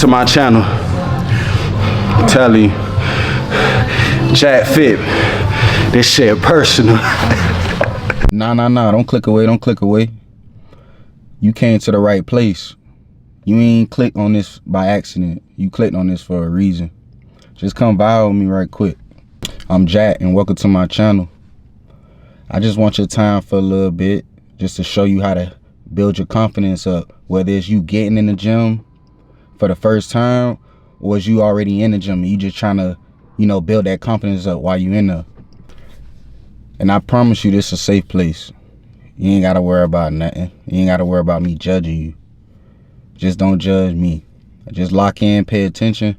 to my channel. Tell you, chat fit. This shit personal. Nah. Don't click away. You came to the right place. You ain't clicked on this by accident. You clicked on this for a reason. Just come vibe with me right quick. I'm Jack and welcome to my channel. I just want your time for a little bit just to show you how to build your confidence up. Whether it's you getting in the gym for the first time or is you already in the gym and you just trying to, build that confidence up while you in there. And I promise you this is a safe place. You ain't gotta worry about nothing. You ain't gotta worry about me judging you. Just don't judge me. Just lock in, pay attention.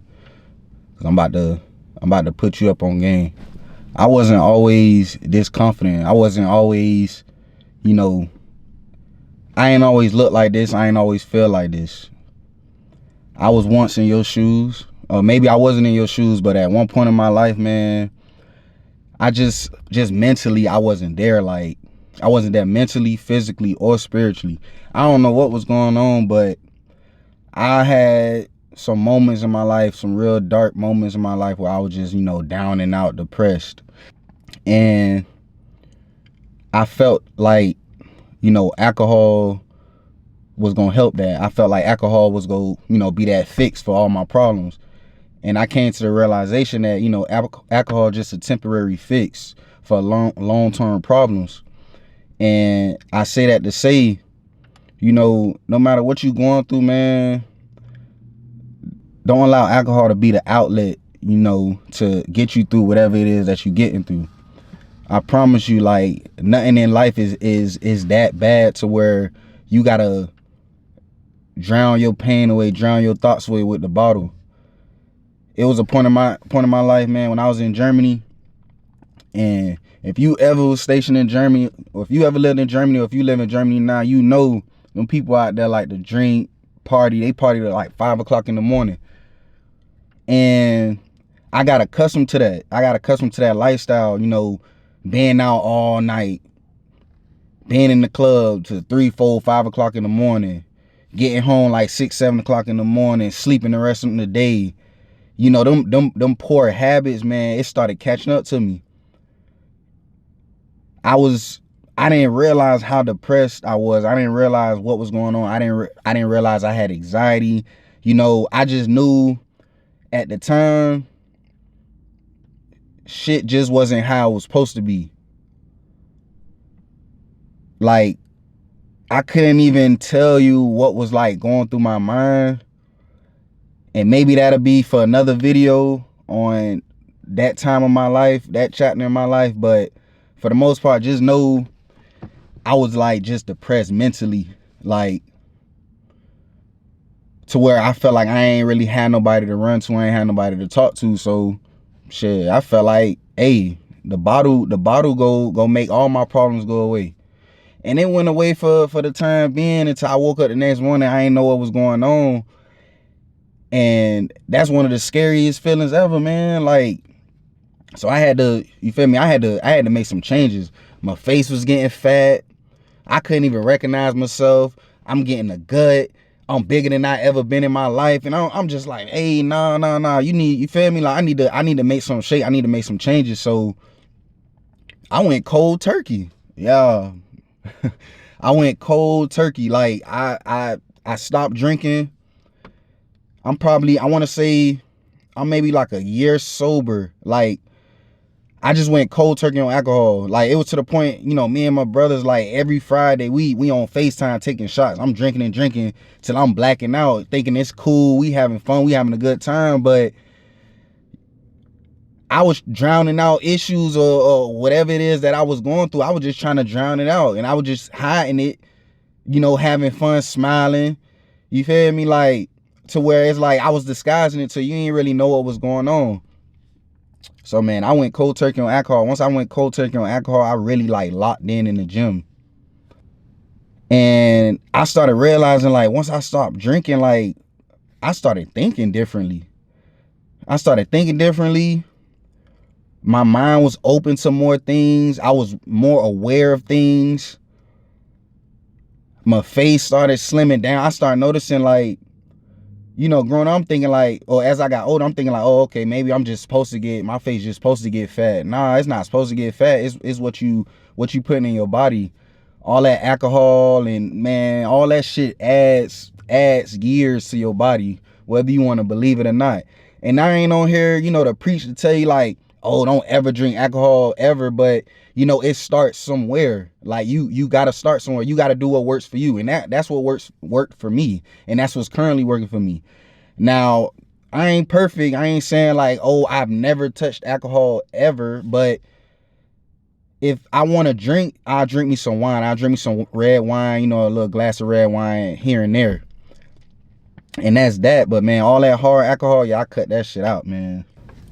Cause I'm about to put you up on game. I wasn't always this confident. I wasn't always, I ain't always look like this. I ain't always feel like this. I was once in your shoes. Or maybe I wasn't in your shoes, but at one point in my life, man, I just mentally, I wasn't there. Like, I wasn't there mentally, physically, or spiritually. I don't know what was going on, but I had some moments in my life, some real dark moments in my life where I was just, down and out, depressed. And I felt like, alcohol was going to help that. I felt like alcohol was going to, be that fix for all my problems. And I came to the realization that, alcohol is just a temporary fix for long-term problems. And I say that to say, no matter what you're going through, man, don't allow alcohol to be the outlet, to get you through whatever it is that you're getting through. I promise you, like, nothing in life is that bad to where you gotta drown your pain away, drown your thoughts away with the bottle. It was a point in my life, man, when I was in Germany. And if you ever was stationed in Germany, or if you ever lived in Germany, or if you live in Germany now, them people out there like to drink, party. They party at like 5 o'clock in the morning. And I got accustomed to that. I got accustomed to that lifestyle, being out all night, being in the club to 3, 4, 5 o'clock in the morning, getting home like 6, 7 o'clock in the morning, sleeping the rest of the day. Them poor habits, man, it started catching up to me. I didn't realize how depressed I was. I didn't realize what was going on. I didn't realize I had anxiety. I just knew at the time shit just wasn't how it was supposed to be. Like, I couldn't even tell you what was like going through my mind. And maybe that'll be for another video on that time of my life, that chapter in my life. But for the most part, just know I was like just depressed mentally, like to where I felt like I ain't really had nobody to run to, I ain't had nobody to talk to. So shit, I felt like, hey, the bottle go make all my problems go away. And it went away for the time being until I woke up the next morning. I ain't know what was going on. And that's one of the scariest feelings ever, man. Like, so I had to, you feel me? I had to make some changes. My face was getting fat. I couldn't even recognize myself. I'm getting a gut. I'm bigger than I ever been in my life. And I'm just like, hey, nah. You feel me? Like, I need to make some shake. I need to make some changes. So I went cold turkey. Yeah. I went cold turkey. Like, I stopped drinking. I want to say I'm maybe like a year sober. Like, I just went cold turkey on alcohol. Like, it was to the point, me and my brothers, like, every Friday, we on FaceTime taking shots. I'm drinking and drinking till I'm blacking out, thinking it's cool. We having fun. We having a good time. But I was drowning out issues or whatever it is that I was going through. I was just trying to drown it out. And I was just hiding it, having fun, smiling. You feel me? Like, to where it's like I was disguising it so you ain't really know what was going on. So, man, I went cold turkey on alcohol. Once I went cold turkey on alcohol, I really like locked in the gym. And I started realizing, like, once I stopped drinking, like, I started thinking differently. My mind was open to more things. I was more aware of things. My face started slimming down. I started noticing, like, growing up, I'm thinking like, or as I got older, I'm thinking like, oh, okay, maybe I'm just supposed to get, my face just supposed to get fat. Nah, it's not supposed to get fat. It's what you putting in your body. All that alcohol and, man, all that shit adds years to your body, whether you want to believe it or not. And I ain't on here, to preach, to tell you like, oh, don't ever drink alcohol ever, but it starts somewhere. Like you got to start somewhere. You got to do what works for you, and that's what worked for me, and that's what's currently working for me. Now, I ain't perfect. I ain't saying like, oh, I've never touched alcohol ever, but if I want to drink, I'll drink me some wine. I'll drink me some red wine, a little glass of red wine here and there. And that's that. But, man, all that hard alcohol, yeah, I cut that shit out, man.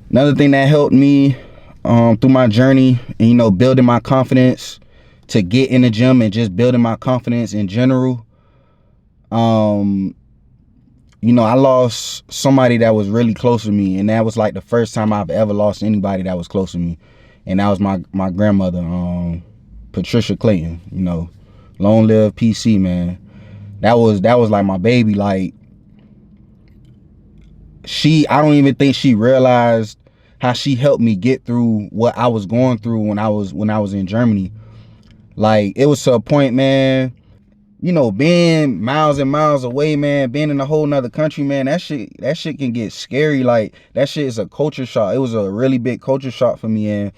Another thing that helped me through my journey and, building my confidence to get in the gym and just building my confidence in general, I lost somebody that was really close to me, and that was like the first time I've ever lost anybody that was close to me. And that was my grandmother, Patricia Clayton, long live PC, man. That was like my baby. Like, I don't even think she realized how she helped me get through what I was going through when I was in Germany. Like, it was to a point, man, being miles and miles away, man, being in a whole nother country, man, that shit can get scary. Like, that shit is a culture shock. It was a really big culture shock for me. And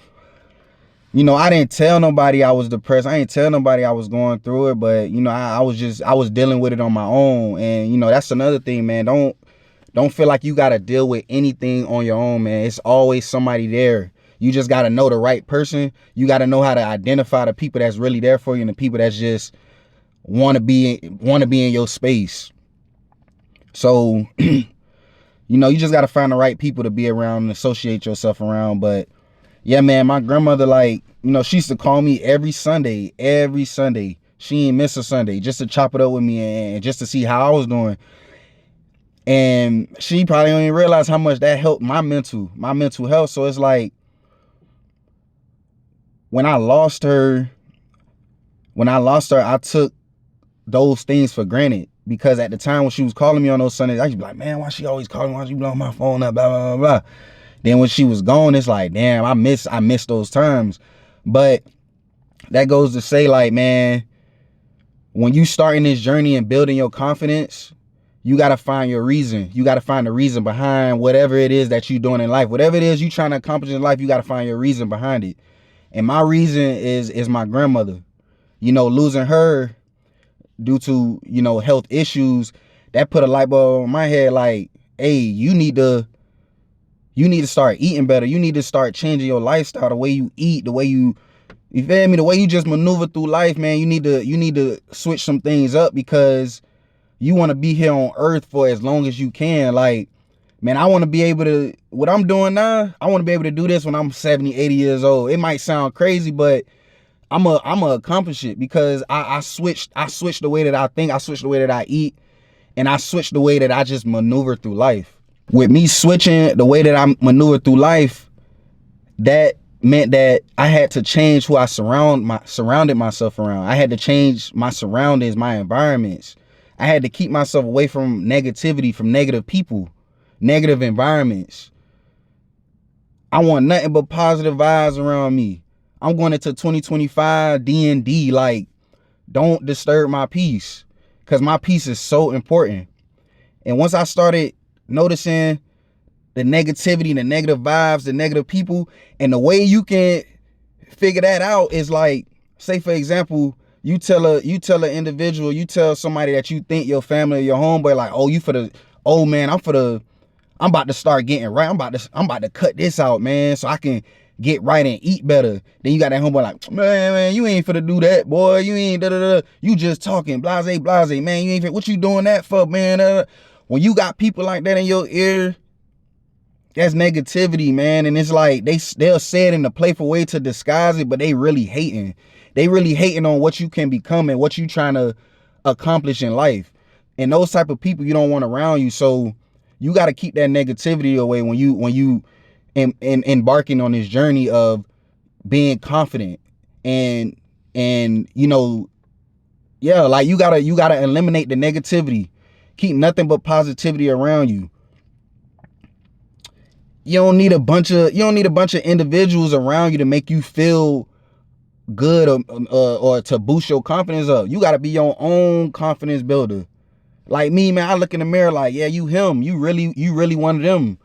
I didn't tell nobody I was depressed. I didn't tell nobody I was going through it, but I was dealing with it on my own. And that's another thing, man. Don't feel like you got to deal with anything on your own, man. It's always somebody there. You just got to know the right person. You got to know how to identify the people that's really there for you and the people that's just want to be in your space. So, you just got to find the right people to be around and associate yourself around. But yeah, man, my grandmother, like, she used to call me every Sunday. She ain't miss a Sunday just to chop it up with me and just to see how I was doing. And she probably don't even realize how much that helped my mental health. So it's like, when I lost her, I took those things for granted, because at the time when she was calling me on those Sundays, I used to be like, man, why she always calling me? Why she blowing my phone up? Blah, blah, blah, blah. Then when she was gone, it's like, damn, I miss those times. But that goes to say, like, man, when you starting this journey and building your confidence, you got to find your reason. You got to find the reason behind whatever it is that you're doing in life. Whatever it is you're trying to accomplish in life, you got to find your reason behind it. And my reason is my grandmother. Losing her due to, health issues, that put a light bulb on my head like, hey, you need to start eating better. You need to start changing your lifestyle, the way you eat, the way you feel me, the way you just maneuver through life, man. You need to switch some things up, because you want to be here on earth for as long as you can. Like, man, I want to be able to, what I'm doing now, I want to be able to do this when I'm 70, 80 years old. It might sound crazy, but I'm a accomplish it, because I switched the way that I think, I switched the way that I eat, and I switched the way that I just maneuver through life. With me switching the way that I maneuver through life, that meant that I had to change who I surrounded myself around. I had to change my surroundings, my environments. I had to keep myself away from negativity, from negative people, negative environments. I want nothing but positive vibes around me. I'm going into 2025 D&D, like, don't disturb my peace, because my peace is so important. And once I started noticing the negativity, the negative vibes, the negative people, and the way you can figure that out is like, say for example, you tell an individual, you tell somebody that you think your family or your homeboy, like, oh man, I'm about to start getting right. I'm about to cut this out, man, so I can get right and eat better. Then you got that homeboy like, man, you ain't finna do that, boy. You ain't You just talking blase, man. You ain't what you doing that for, man? When you got people like that in your ear, that's negativity, man. And it's like they'll say it in a playful way to disguise it, but they really hating. They really hating on what you can become and what you trying to accomplish in life. And those type of people you don't want around you. So you got to keep that negativity away when you embarking on this journey of being confident. And yeah, like you gotta eliminate the negativity. Keep nothing but positivity around you. You don't need a bunch of individuals around you to make you feel good, or to boost your confidence up. You got to be your own confidence builder. Like me, man, I look in the mirror like, yeah, you him. You really one of them.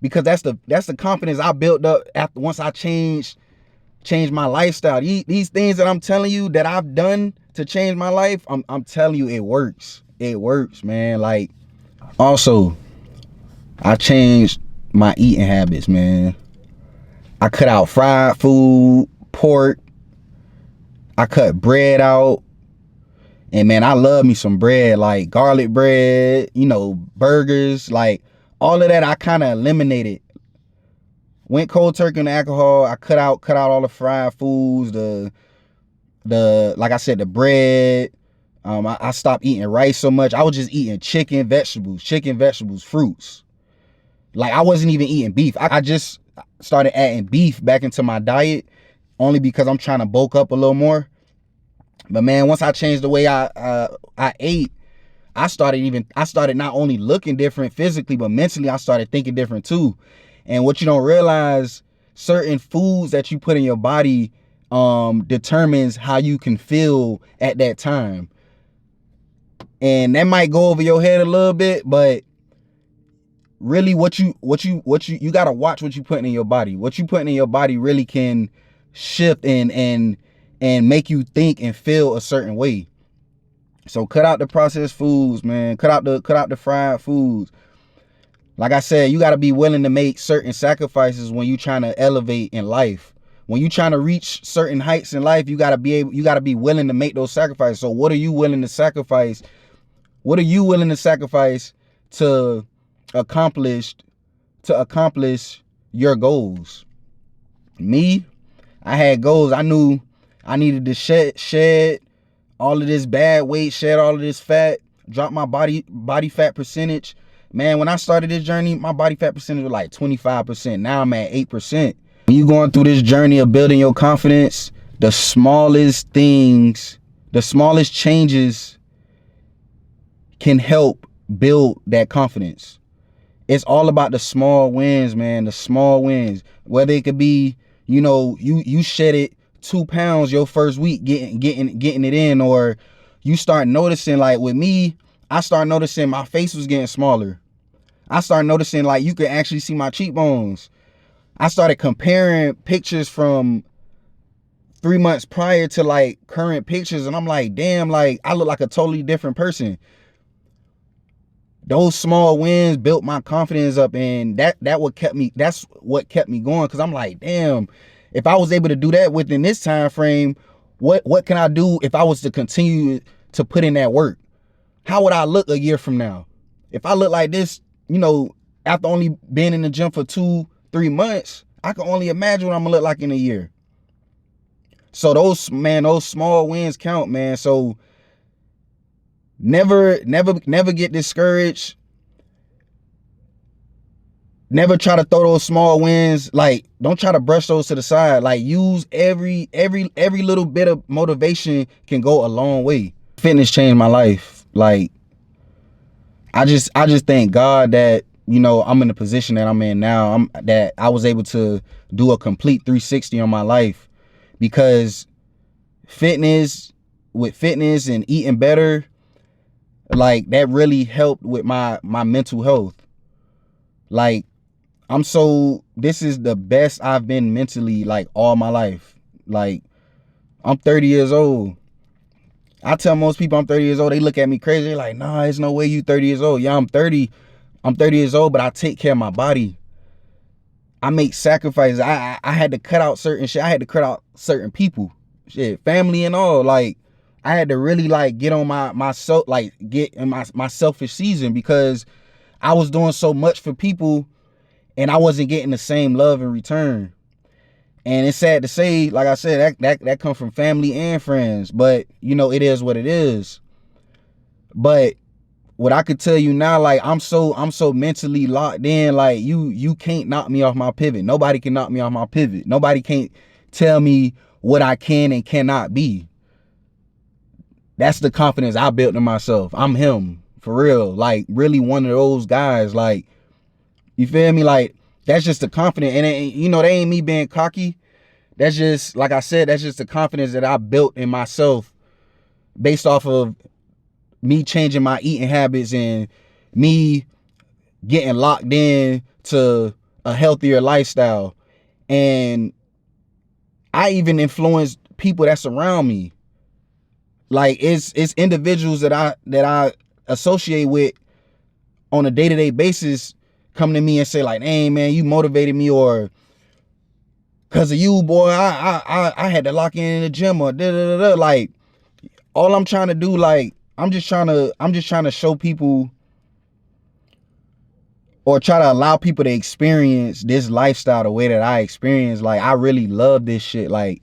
Because that's the confidence I built up after once I changed my lifestyle. These things that I'm telling you that I've done to change my life, I'm telling you, it works. It works, man. Like, also, I changed my eating habits, man. I cut out fried food, pork. I cut bread out. And man, I love me some bread, like garlic bread, burgers, like all of that I kind of eliminated. Went cold turkey on the alcohol. I cut out all the fried foods, the like I said, the bread. I stopped eating rice so much. I was just eating chicken, vegetables, fruits. Like, I wasn't even eating beef. I just started adding beef back into my diet only because I'm trying to bulk up a little more. But man, once I changed the way I ate, I started not only looking different physically, but mentally I started thinking different too. And what you don't realize, certain foods that you put in your body determines how you can feel at that time. And that might go over your head a little bit, but really you gotta watch what you putting in your body. What you putting in your body really can shift and make you think and feel a certain way. So cut out the processed foods, man. Cut out the fried foods. Like I said, you gotta be willing to make certain sacrifices when you trying to elevate in life. When you trying to reach certain heights in life, you gotta be willing to make those sacrifices. So what are you willing to sacrifice? What are you willing to sacrifice to accomplish your goals? Me, I had goals. I knew I needed to shed all of this bad weight, shed all of this fat, drop my body fat percentage. Man, when I started this journey, my body fat percentage was like 25%. Now I'm at 8%. When you going through this journey of building your confidence, the smallest things, the smallest changes can help build that confidence. It's all about the small wins, man. The small wins. Whether it could be, you shedded 2 pounds your first week getting it in, or you start noticing, like with me, I started noticing my face was getting smaller. I started noticing, like, you could actually see my cheekbones. I started comparing pictures from 3 months prior to like current pictures, and I'm like, damn, like I look like a totally different person. Those small wins built my confidence up, and that's what kept me going, because I'm like, damn, if I was able to do that within this time frame, what can I do if I was to continue to put in that work? How would I look a year from now? If I look like this, after only being in the gym for 2-3 months, I can only imagine what I'm gonna look like in a year. So those small wins count, man. So never get discouraged. Never try to throw those small wins, like, don't try to brush those to the side. Like, use every little bit of motivation can go a long way. Fitness changed my life. Like, I just thank God that, I'm in the position that I'm in now. That I was able to do a complete 360 on my life, because fitness and eating better, like, that really helped with my mental health. Like, this is the best I've been mentally, like, all my life. Like, I'm 30 years old. I tell most people I'm 30 years old, they look at me crazy. They're like, nah, there's no way you 30 years old. Yeah, I'm 30 years old, but I take care of my body. I make sacrifices. I had to cut out certain shit. I had to cut out certain people, shit, family and all. Like, I had to really, like, get on myself, like, get in my selfish season, because I was doing so much for people and I wasn't getting the same love in return. And it's sad to say, like I said, that comes from family and friends, but it is what it is. But what I could tell you now, like, I'm so mentally locked in, like, you can't knock me off my pivot. Nobody can knock me off my pivot. Nobody can't tell me what I can and cannot be. That's the confidence I built in myself. I'm him. For real. Like, really one of those guys. Like, you feel me? Like, that's just the confidence. And, that ain't me being cocky. That's just, like I said, that's just the confidence that I built in myself based off of me changing my eating habits and me getting locked in to a healthier lifestyle. And I even influenced people that surround me. Like, it's individuals that I associate with on a day-to-day basis come to me and say like, hey man, you motivated me, or because of you, boy, I had to lock in the gym, or da da da. Like, all I'm trying to do, like, I'm just trying to show people, or try to allow people to experience this lifestyle the way that I experience. Like, I really love this shit. Like,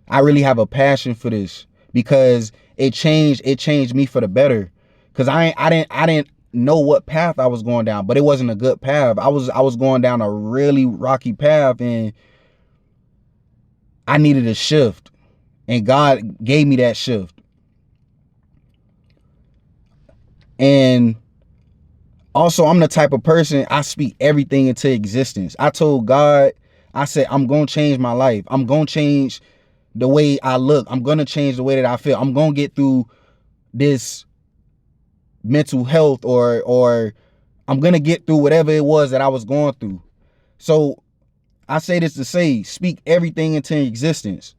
I really have a passion for this because it changed me for the better. Cause I didn't know what path I was going down, but it wasn't a good path. I was going down a really rocky path, and I needed a shift, and God gave me that shift. And also, I'm the type of person, I speak everything into existence. I told God, I said, I'm going to change my life. I'm going to change the way I look. I'm going to change the way that I feel. I'm going to get through this mental health, or I'm going to get through whatever it was that I was going through. So I say this to say, speak everything into existence.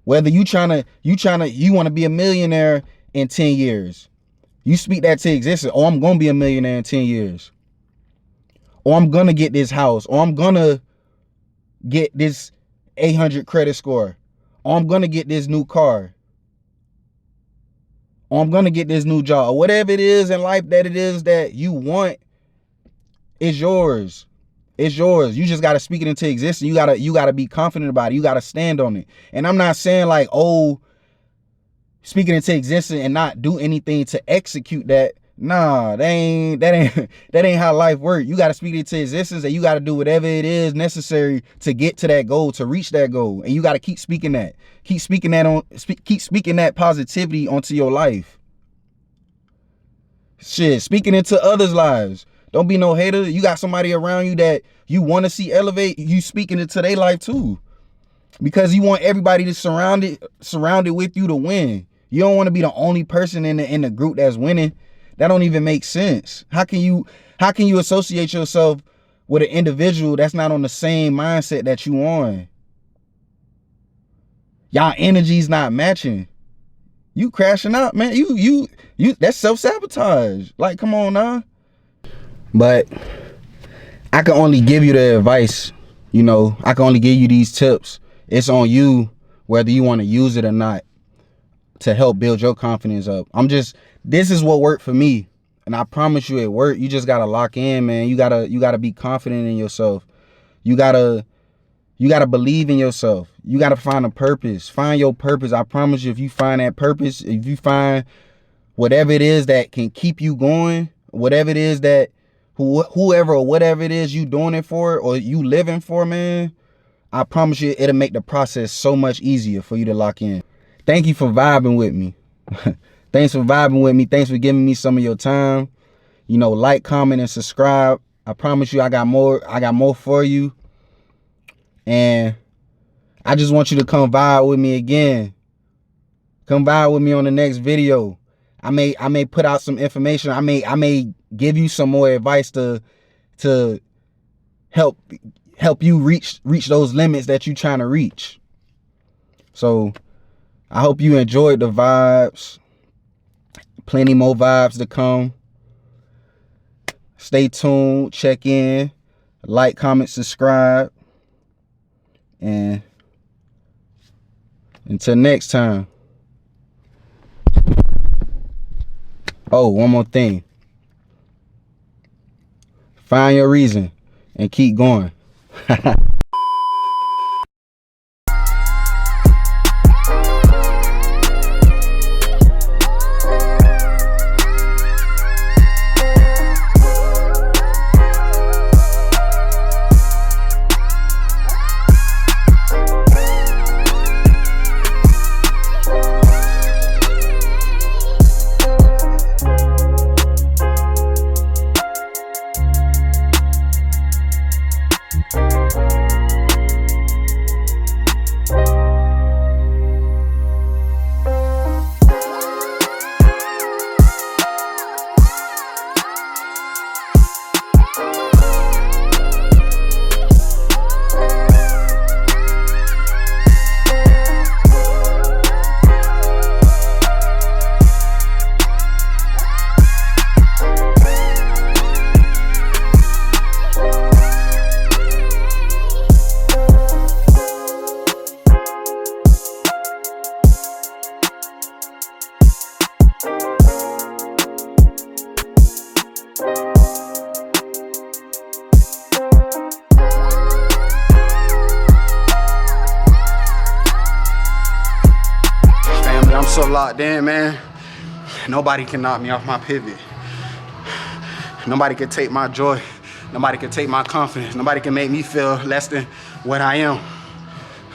Whether you want to be a millionaire in 10 years, you speak that to existence. Or I'm going to be a millionaire in 10 years. Or I'm going to get this house. Or I'm going to get this 800 credit score. Or I'm going to get this new car. Or I'm going to get this new job. Or whatever it is in life that it is that you want is yours. It's yours. You just got to speak it into existence. You got to be confident about it. You got to stand on it. And I'm not saying like, oh, speaking into existence and not do anything to execute that. Nah, that ain't how life works. You got to speak it into existence, and you got to do whatever it is necessary to get to that goal, to reach that goal. And you got to keep speaking that. Keep speaking that positivity onto your life. Shit, speaking into others' lives. Don't be no hater. You got somebody around you that you want to see elevate. You speaking into their life too, because you want everybody to surrounded with you to win. You don't want to be the only person in the group that's winning. That don't even make sense. How can you associate yourself with an individual that's not on the same mindset that you on? Y'all energies not matching. You crashing out, man. You that's self-sabotage. Like, come on now. But I can only give you the advice, I can only give you these tips. It's on you whether you want to use it or not to help build your confidence up. This is what worked for me, and I promise you it worked. You just gotta lock in, man. You gotta be confident in yourself. You gotta believe in yourself. You gotta find a purpose. Find your purpose. I promise you, if you find that purpose, if you find whatever it is that can keep you going, whatever it is that whoever or whatever it is you doing it for or you living for, man, I promise you it'll make the process so much easier for you to lock in. Thank you for vibing with me. Thanks for vibing with me. Thanks for giving me some of your time. Like, comment, and subscribe. I promise you I got more for you. And I just want you to come vibe with me again. Come vibe with me on the next video. I may put out some information. I may give you some more advice to help you reach those limits that you're trying to reach. So I hope you enjoyed the vibes. Plenty more vibes to come. Stay tuned. Check in. Like, comment, subscribe. And until next time. Oh, one more thing. Find your reason and keep going. locked in, man. Nobody can knock me off my pivot. Nobody can take my joy. Nobody can take my confidence. Nobody can make me feel less than what I am.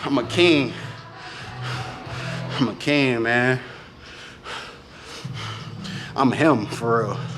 I'm a king. I'm a king, man. I'm him, for real.